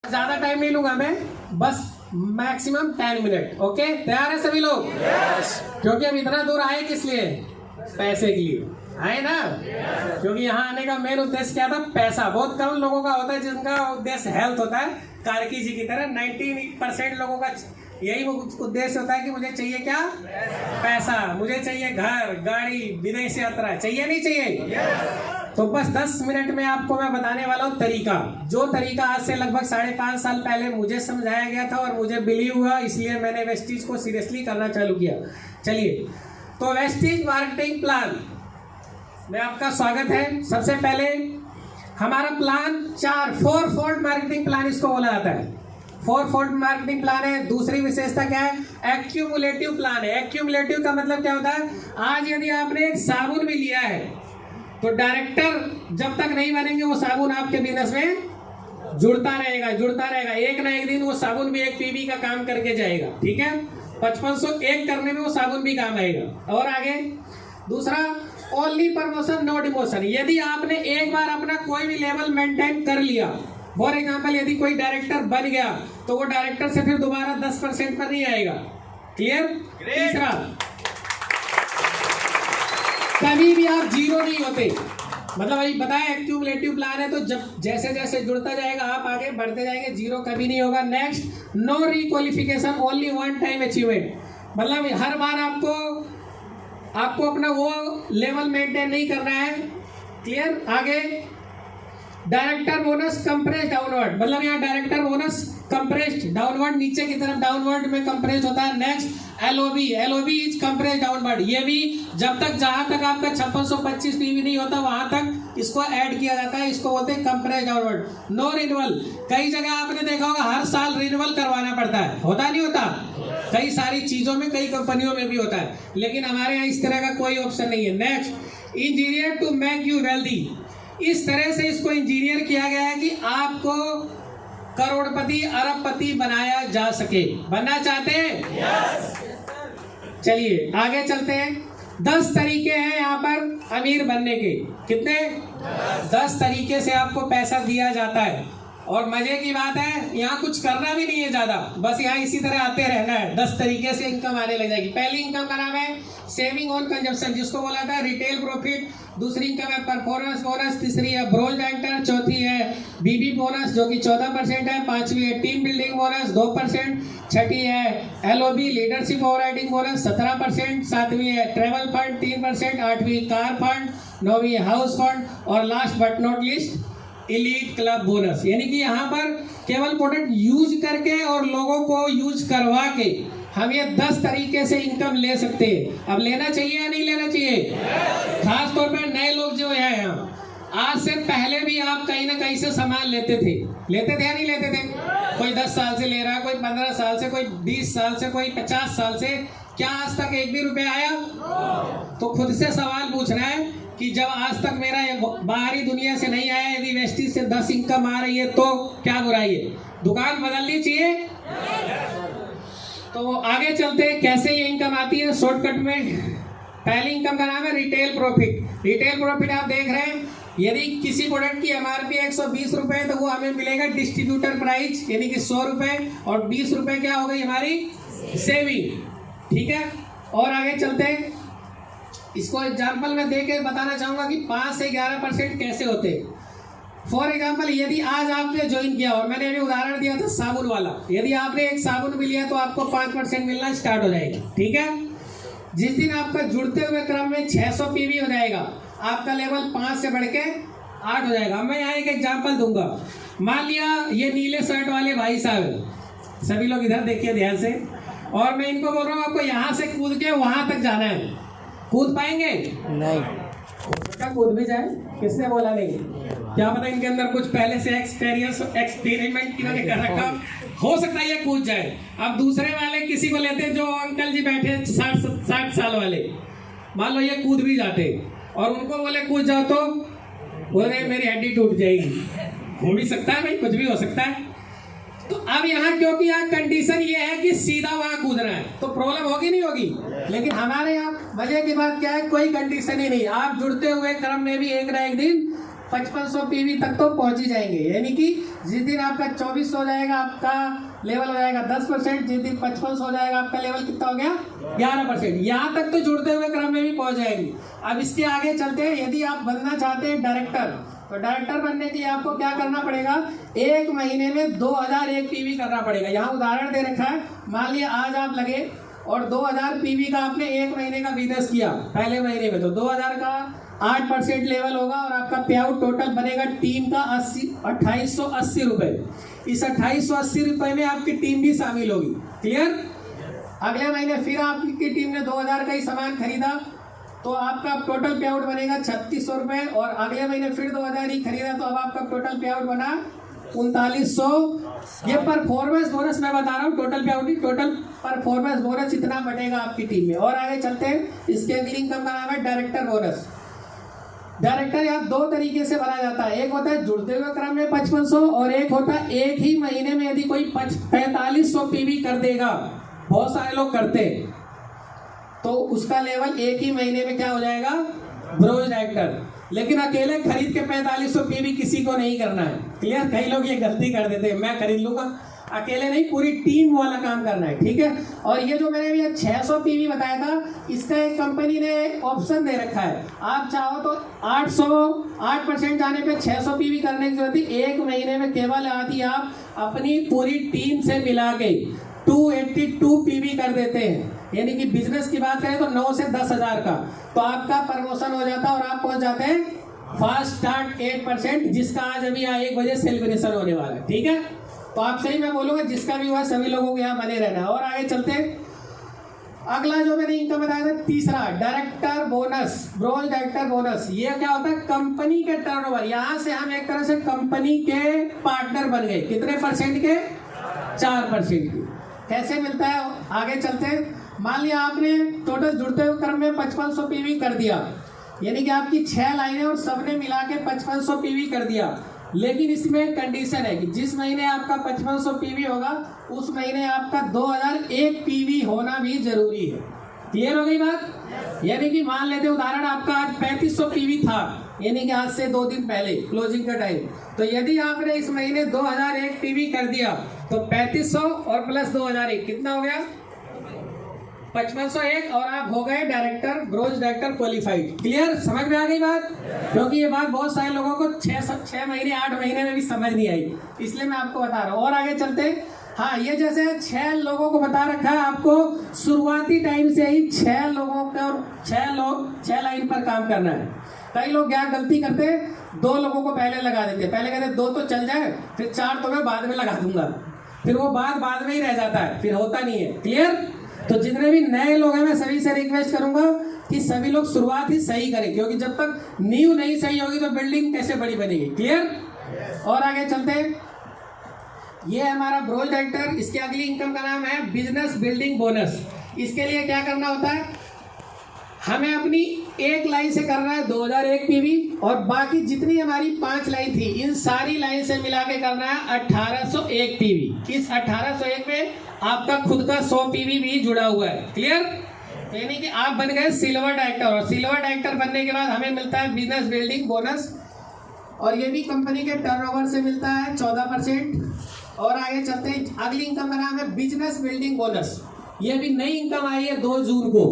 ज्यादा टाइम नहीं लूंगा मैं, बस मैक्सिमम 10 मिनट। ओके, तैयार है सभी लोग? क्योंकि हम इतना दूर आए किस लिए? पैसे के लिए आए ना। क्योंकि यहाँ आने का मेन उद्देश्य क्या था? पैसा। बहुत कम लोगों का होता है जिनका उद्देश्य हेल्थ होता है। कार्की जी की तरह 90% लोगों का यही उद्देश्य होता है कि मुझे चाहिए क्या? पैसा। मुझे चाहिए घर, गाड़ी, विदेश यात्रा। चाहिए नहीं चाहिए? तो बस 10 मिनट में आपको मैं बताने वाला हूँ तरीका, जो तरीका आज से लगभग 5.5 साल पहले मुझे समझाया गया था और मुझे बिलीव हुआ, इसलिए मैंने वेस्टीज को सीरियसली करना चालू किया। चलिए, तो वेस्टीज मार्केटिंग प्लान में आपका स्वागत है। सबसे पहले हमारा प्लान 4 फोल्ड मार्केटिंग प्लान इसको बोला जाता है। 4 फोल्ड मार्केटिंग प्लान है। दूसरी विशेषता क्या है? एक्यूमुलेटिव प्लान है। एक्यूमुलेटिव का मतलब क्या होता है? आज यदि आपने एक साबुन भी लिया है तो डायरेक्टर जब तक नहीं बनेंगे वो साबुन आपके बिजनेस में जुड़ता रहेगा, जुड़ता रहेगा। एक ना एक दिन वो साबुन भी एक पीबी का काम करके जाएगा। ठीक है, 5501 करने में वो साबुन भी काम आएगा। और आगे दूसरा, ओनली प्रमोशन नो डिमोशन। यदि आपने एक बार अपना कोई भी लेवल मेंटेन कर लिया, फॉर एग्जाम्पल यदि कोई डायरेक्टर बन गया तो वो डायरेक्टर से फिर दोबारा 10% पर नहीं आएगा। क्लियर? तीसरा, कभी भी आप जीरो नहीं होते। मतलब अभी बताया एक्यूमुलेटिव प्लान है, तो जब जैसे जैसे जुड़ता जाएगा आप आगे बढ़ते जाएंगे, जीरो कभी नहीं होगा। Next, no requalification, only one time achievement. मतलब हर बार आपको अपना वो लेवल मेंटेन नहीं करना है। क्लियर? आगे, डायरेक्टर बोनस कंप्रेस डाउनवर्ड। मतलब यहाँ डायरेक्टर बोनस कंप्रेस्ड डाउनवर्ड, नीचे की तरफ डाउनवर्ड में कंप्रेस होता है। Next, LOB is compress downward. ये भी जब तक जहां तक आपका 5625 पीवी नहीं होता वहां तक इसको ऐड किया जाता है। इसको बोलते हैं कंप्रेस डाउनवर्ड। No renewal. कई जगह आपने देखा होगा हर साल रिन्यूअल करवाना पड़ता है, होता नहीं होता? कई सारी चीजों में, कई कंपनियों में भी होता है, लेकिन हमारे यहाँ इस तरह का कोई ऑप्शन नहीं है। Next, engineer to make you wealthy. इस तरह से इसको इंजीनियर किया गया है कि आपको करोड़पति अरबपति बनाया जा सके। बनना चाहते हैं? चलिए आगे चलते हैं। 10 तरीके हैं यहाँ पर अमीर बनने के। कितने? 10 तरीके से आपको पैसा दिया जाता है। और मजे की बात है, यहाँ कुछ करना भी नहीं है ज्यादा, बस यहाँ इसी तरह आते रहना है। 10 तरीके से इनकम आने लग जाएगी। पहली इनकम का नाम है सेविंग ऑन कंजप्शन, जिसको बोला था रिटेल प्रॉफिट। दूसरी इनकम है परफॉर्मेंस बोनस। तीसरी है ब्रोंज एंटर। चौथी है बीबी बोनस जो कि 14% है। पांचवी है टीम बिल्डिंग बोनस 2%। छठी है एलओबी लीडरशिप ओवरराइडिंग बोनस 17%। सातवीं है ट्रेवल फंड 3%। आठवीं कार फंड। नौवीं हाउस फंड। और last but not list elite club bonus. यानी कि यहाँ पर केवल प्रोडक्ट यूज करके और लोगों को यूज करवा के हम ये 10 तरीके से इनकम ले सकते हैं। अब लेना चाहिए या नहीं लेना चाहिए? खास तौर पर नए लोग जो है यहाँ, आज से पहले भी आप कहीं ना कहीं से सामान लेते थे या नहीं लेते थे? कोई 10 साल से ले रहा है, कोई 15 साल से, कोई 20 साल से, कोई 50 साल से। क्या आज तक एक भी रुपया आया? तो खुद से सवाल पूछना है कि जब आज तक मेरा बाहरी दुनिया से नहीं आया, यदि वेस्टीज से 10 इनकम आ रही है तो क्या बुराई है? दुकान बदलनी चाहिए। तो आगे चलते हैं कैसे ये इनकम आती है शॉर्टकट में। पहली इनकम का नाम है रिटेल प्रॉफिट। रिटेल प्रॉफिट आप देख रहे हैं, यदि किसी प्रोडक्ट की एमआरपी 120 रुपए तो वो हमें मिलेगा डिस्ट्रीब्यूटर प्राइस, यानी कि 100 रुपए, और 20 रुपए क्या हो गई हमारी सेविंग। ठीक है, और आगे चलते हैं। इसको एग्जाम्पल में दे के बताना चाहूंगा कि 5 से 11% कैसे होते हैं। फॉर एग्जाम्पल, यदि आज आपने ज्वाइन किया और मैंने अभी उदाहरण दिया था साबुन वाला, यदि आपने एक साबुन भी लिया तो आपको 5% मिलना स्टार्ट हो जाएगा। ठीक है, जिस दिन आपका जुड़ते हुए क्रम में 600 पीवी हो जाएगा, आपका लेवल 5 से बढ़ के 8 हो जाएगा। मैं यहाँ एक एग्जाम्पल दूंगा। मान लिया ये नीले शर्ट वाले भाई साहब, सभी लोग इधर देखिए ध्यान से, और मैं इनको बोल रहा हूँ आपको यहाँ से कूद के वहां तक जाना है। कूद पाएंगे? नहीं। हो सकता कूद भी जाए, किसने बोला नहीं? क्या पता इनके अंदर कुछ पहले से एक्सपेरिमेंट इन्होंने कर रखा, हो सकता है ये कूद जाए। अब दूसरे वाले किसी को लेते हैं जो अंकल जी बैठे 60 साल वाले, मान लो ये कूद भी जाते और उनको बोले कूद जाओ तो बोले मेरी हड्डी टूट जाएगी। हो भी सकता है भाई, कुछ भी हो सकता है। तो अब यहाँ क्योंकि यहाँ कंडीशन ये है कि सीधा वहां कूदना है, तो प्रॉब्लम होगी नहीं होगी। लेकिन हमारे यहाँ मजे की बात क्या है, कोई कंडीशन ही नहीं। आप जुड़ते हुए क्रम में भी एक ना एक दिन 5500 पीवी तक तो पहुंच ही जाएंगे। यानी कि जिस दिन आपका 2400 हो जाएगा आपका लेवल हो जाएगा 10%, जिस दिन 5500 हो जाएगा आपका लेवल कितना हो गया 11%। यहाँ तक तो जुड़ते हुए क्रम में भी पहुंच जाएंगे। अब इसके आगे चलते हैं। यदि आप बनना चाहते हैं डायरेक्टर, तो डायरेक्टर बनने के लिए आपको क्या करना पड़ेगा, एक महीने में 2001 पीवी करना पड़ेगा। यहाँ उदाहरण दे रखा है, मान लिया आज आप लगे और 2000 पीवी का आपने एक महीने का बिजनेस किया पहले महीने में, तो 2000 का 8% लेवल होगा और आपका पे आउट टोटल बनेगा टीम का 2880 रुपये। इस 2880 रुपये में आपकी टीम भी शामिल होगी। क्लियर? अगले महीने फिर आपकी टीम ने 2000 का ही सामान खरीदा तो आपका टोटल पे आउट बनेगा 3600 रुपये, और अगले महीने फिर 2000 ही खरीदा तो अब आपका टोटल पे आउट बना 3900। ये परफॉर्मेंस बोनस मैं बता रहा हूँ, टोटल पे आउट ही, टोटल परफॉर्मेंस बोनस इतना बटेगा आपकी टीम में। और आगे चलते हैं। इसके अगली इनकम का नाम है डायरेक्टर बोनस। डायरेक्टर यहाँ दो तरीके से भरा जाता है, एक होता है जुड़ते हुए क्रम में 5500 और एक होता है एक ही महीने में यदि कोई 4500 पीवी कर देगा, बहुत सारे लोग करते हैं, तो उसका लेवल एक ही महीने में क्या हो जाएगा, ब्रोंज डायरेक्टर। लेकिन अकेले खरीद के 4500 पीवी किसी को नहीं करना है। क्लियर? कई लोग ये गलती कर देते हैं, मैं खरीद लूंगा, अकेले नहीं पूरी टीम वाला काम करना है। ठीक है? और ये जो मैंने अभी 600 पीवी बताया था, इसका एक कंपनी ने ऑप्शन दे रखा है, आप चाहो तो 8% जाने पे 600 पीवी करने की जरूरत है। एक महीने में केवल आदि आप अपनी पूरी टीम से मिला के 282 पीवी कर देते हैं। यानी कि बिजनेस की बात करें तो 9 से 10,000 का, तो आपका प्रमोशन हो जाता है और आप पहुंच जाते हैं फास्ट स्टार्ट 8%, जिसका आज अभी 1 बजे सेलिब्रेशन होने वाला है। ठीक है? तो आप सही मैं बोलूंगा, जिसका भी हुआ सभी लोगों को यहाँ बने रहना है। और आगे चलते हैं। अगला जो मैंने इनकम बताया था तीसरा, director bonus, bronze director bonus. ये क्या होता है, कंपनी के टर्नओवर, यहाँ से हम एक तरह से कंपनी के पार्टनर बन गए। कितने परसेंट के? 4% के। कैसे मिलता है, आगे चलते हैं। मान लिया आपने टोटल जुड़ते हुए क्रम में 5500 पीवी कर दिया, यानी कि आपकी 6 लाइनें और सबने मिला के 5500 पीवी कर दिया। लेकिन इसमें एक कंडीशन है कि जिस महीने आपका 5500 पीवी होगा उस महीने आपका 2001 पीवी होना भी जरूरी है। क्लियर हो गई बात? यानी कि मान लेते उदाहरण, आपका आज 3500 पीवी था, यानी कि आज से 2 दिन पहले क्लोजिंग का टाइम, तो यदि आपने इस महीने 2001 पीवी कर दिया तो 3500 और प्लस 2001 कितना हो गया, 5501, और आप हो गए director, bronze director qualified. Clear? समझ में आ गई बात? क्योंकि ये बात बहुत सारे लोगों को 6 महीने 8 महीने में भी समझ नहीं आई, इसलिए मैं आपको बता रहा हूँ। और आगे चलते हैं। हाँ, ये जैसे 6 लोगों को बता रखा है, आपको शुरुआती टाइम से ही 6 लोगों का और 6 लाइन पर काम करना है। कई लोग क्या गलती करते हैं, 2 लोगों को पहले लगा देते हैं, पहले कहते 2 तो चल जाए, फिर 4 तो मैं बाद में लगा दूंगा, फिर वो बाद में ही रह जाता है, फिर होता नहीं है। क्लियर? तो जितने भी नए लोग हैं मैं सभी से रिक्वेस्ट करूंगा कि सभी लोग शुरुआत ही सही करें, क्योंकि जब तक नींव नहीं सही होगी तो बिल्डिंग कैसे बड़ी बनेगी। क्लियर? और आगे चलते हैं। ये हमारा ब्रोंज डायरेक्टर। इसके अगली इनकम का नाम है बिजनेस बिल्डिंग बोनस। इसके लिए क्या करना होता है, हमें अपनी एक लाइन से करना है 2001 पीवी, और बाकी जितनी हमारी 5 लाइन थी इन सारी लाइन से मिला के करना है 1801 पीवी। इस 1801 में आपका खुद का 100 पीवी भी जुड़ा हुआ है। क्लियर? यानी कि आप बन गए सिल्वर डायरेक्टर, और सिल्वर डायरेक्टर बनने के बाद हमें मिलता है बिजनेस बिल्डिंग बोनस, और ये भी कंपनी के टर्नओवर से मिलता है 14%। और आगे चलते हैं। अगली इनकम का नाम है बिजनेस बिल्डिंग बोनस। ये भी नई इनकम आई है 2 जून को,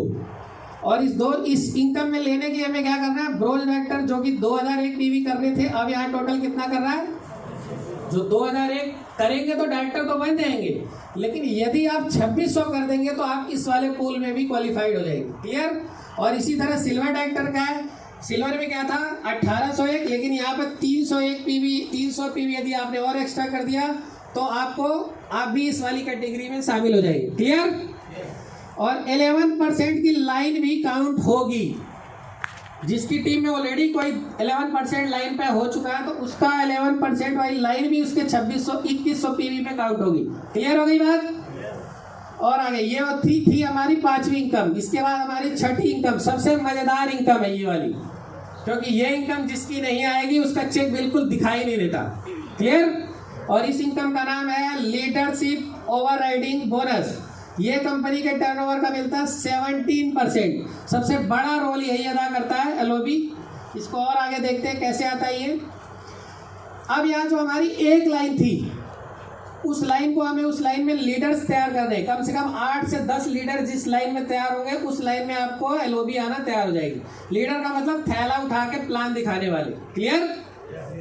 और इस इनकम में लेने की हमें क्या करना है, ब्रोंज डायरेक्टर जो कि 2001 पीवी करने थे, अब यहाँ टोटल कितना कर रहा है, जो 2001 करेंगे तो डायरेक्टर तो बन जाएंगे, लेकिन यदि आप 2600 कर देंगे तो आप इस वाले पूल में भी क्वालिफाइड हो जाएंगे। क्लियर? और इसी तरह सिल्वर डायरेक्टर का है, सिल्वर में क्या था 1801, लेकिन यहाँ पर 301 पीवी, 300 पीवी यदि आपने और एक्स्ट्रा कर दिया तो आप भी इस वाली कैटेगरी में शामिल हो जाएंगे। क्लियर? और 11% की लाइन भी काउंट होगी। जिसकी टीम में ऑलरेडी कोई 11% लाइन पे हो चुका है तो उसका 11% वाली लाइन भी उसके 2100 पीवी में काउंट होगी। क्लियर हो गई बात? और आगे ये थी हमारी 5वीं इनकम। इसके बाद हमारी 6ठी इनकम, सबसे मजेदार इनकम है ये वाली, क्योंकि ये इनकम जिसकी नहीं आएगी उसका चेक बिल्कुल दिखाई नहीं देता। क्लियर? और इस इनकम का नाम है लीडरशिप ओवरराइडिंग बोनस। ये कंपनी के टर्नओवर का मिलता है 17%। सबसे बड़ा रोल यही अदा करता है एलओबी, इसको और आगे देखते हैं कैसे आता है ये। अब यहाँ जो हमारी एक लाइन थी, उस लाइन को हमें उस लाइन में लीडर्स तैयार करने हैं। कम से कम 8 से 10 लीडर जिस लाइन में तैयार होंगे उस लाइन में आपको एलओबी आना तैयार हो जाएगी। लीडर का मतलब थैला उठा के प्लान दिखाने वाले। क्लियर?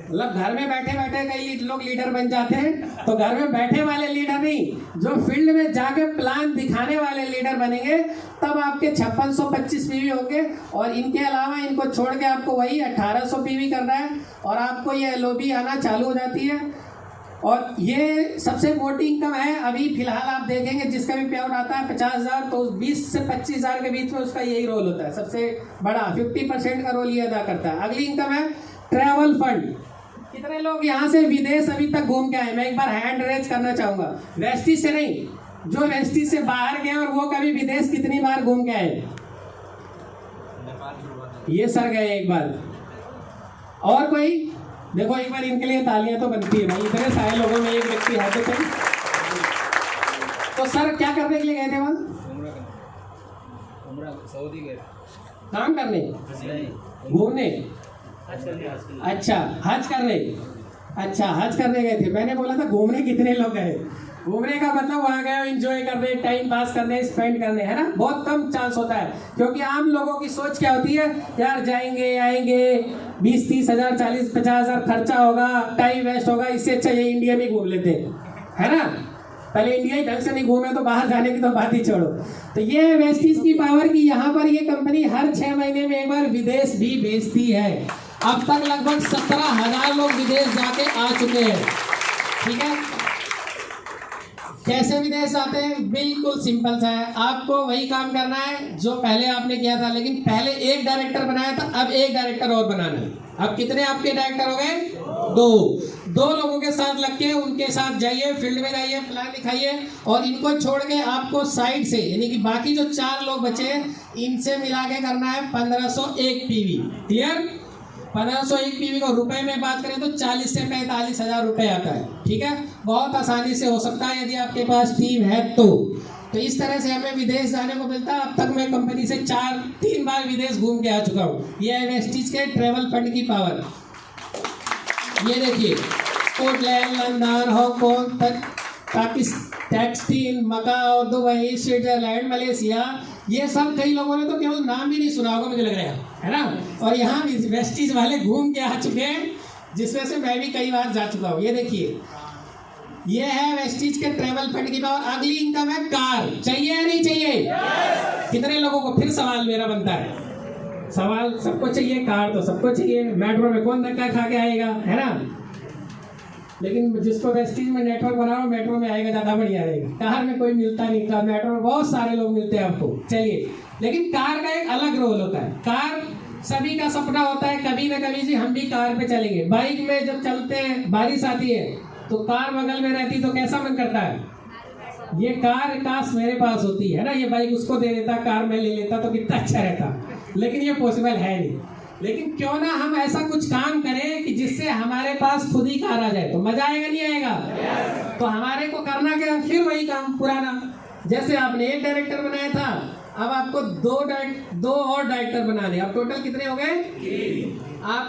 मतलब घर में बैठे बैठे कई लोग लीडर बन जाते हैं, तो घर में बैठे वाले लीडर नहीं, जो फील्ड में जाके प्लान दिखाने वाले लीडर बनेंगे, तब आपके 5625 पीवी होंगे। और इनके अलावा इनको छोड़ के आपको वही 1800 पीवी करना है और आपको ये एलओबी आना चालू हो जाती है। और ये सबसे मोटी इनकम है। अभी फिलहाल आप देखेंगे जिसका भी पे आउट आता है 50,000, तो 20 से 25,000 के बीच में उसका यही रोल होता है। सबसे बड़ा 50% का रोल ये अदा करता है। अगली इनकम है ट्रैवल फंड। कितने लोग यहाँ से विदेश अभी तक घूम के आए? मैं एक बार हैंड रेज करना चाहूंगा। वेस्टिज से नहीं, जो वेस्टिज से बाहर गए और वो कभी विदेश कितनी बार घूम के आए? ये सर गए एक बार। और कोई? देखो एक बार इनके लिए तालियां तो बनती है भाई, इतने सारे लोगों में एक व्यक्ति है तो सही। तो सर क्या करने के लिए गए थे वहाँ? सऊदी गए काम करने, घूमने? अच्छा, हज करने। अच्छा, हज करने गए थे। मैंने बोला था घूमने कितने लोग गए? घूमने का मतलब वहाँ गए एंजॉय करने, टाइम पास करने, स्पेंड करने, है ना। बहुत कम चांस होता है, क्योंकि आम लोगों की सोच क्या होती है, यार जाएंगे आएंगे 20-30 हज़ार 40-50 हज़ार खर्चा होगा, टाइम वेस्ट होगा, इससे अच्छा ये इंडिया में घूम लेते हैं, है ना। पहले इंडिया ही ढंग से नहीं घूमे तो बाहर जाने की तो बात ही छोड़ो। तो ये वेस्टिज की पावर की यहाँ पर ये कंपनी हर 6 महीने में एक बार विदेश भी भेजती है। अब तक लगभग 17,000 लोग विदेश जाके आ चुके हैं। ठीक है, कैसे विदेश आते हैं? बिल्कुल सिंपल सा है, आपको वही काम करना है जो पहले आपने किया था, लेकिन पहले एक डायरेक्टर बनाया था, अब एक डायरेक्टर और बनाना है। अब कितने आपके डायरेक्टर हो गए? 2 लोगों के साथ लग के उनके साथ जाइए, फील्ड में जाइए, प्लान दिखाइए, और इनको छोड़ के आपको साइड से, यानी कि बाकी जो 4 लोग बचे इनसे मिला के करना है 1501 पीवी। क्लियर? 1501 पीवी को रुपए में बात करें तो 40 से 45 हज़ार रुपए आता है। ठीक है, बहुत आसानी से हो सकता है यदि आपके पास टीम है तो इस तरह से हमें विदेश जाने को मिलता है। अब तक मैं कंपनी से 3 बार विदेश घूम के आ चुका हूँ। ये है वेस्टिज के ट्रेवल फंड की पावर। ये देखिए, स्कॉटलैंड, लंदन, हांगकांग, टैक्सटाइन, मकाओ, दुबई, स्विट्जरलैंड, मलेशिया, ये सब कई लोगों ने तो केवल नाम भी नहीं सुना होगा, मुझे लग रहा है ना। और यहाँ वेस्टिज वाले घूम के आ चुके हैं, जिसमें से मैं भी कई बार जा चुका हूँ। ये देखिए, ये है वेस्टिज के ट्रेवल फंड की पावर। अगली इनकम है कार। चाहिए या नहीं चाहिए? कितने लोगों को? फिर सवाल मेरा बनता है, सवाल सबको चाहिए, कार तो सबको चाहिए। मेट्रो में कौन धक्का खा के आएगा, है ना। लेकिन जिसको वेस्टिज में नेटवर्क बना हो, मेट्रो में आएगा, ज़्यादा बढ़िया रहेगा। कार में कोई मिलता नहीं, कार मेट्रो में बहुत सारे लोग मिलते हैं आपको। चलिए, लेकिन कार का एक अलग रोल होता है। कार सभी का सपना होता है, कभी ना कभी जी हम भी कार पे चलेंगे। बाइक में जब चलते हैं, बारिश आती है तो कार बगल में रहती तो कैसा मन करता है, ये कार काश मेरे पास होती, है ना। ये बाइक उसको दे देता, कार में ले लेता तो कितना अच्छा रहता, लेकिन ये पॉसिबल है नहीं। लेकिन क्यों ना हम ऐसा कुछ काम करें कि जिससे हमारे पास खुद ही कार आ जाए, तो मजा आएगा नहीं आएगा? तो हमारे को करना क्या, फिर वही काम पुराना। जैसे आपने एक डायरेक्टर बनाया था, अब आपको 2 और डायरेक्टर बनाने। अब टोटल कितने हो गए? आप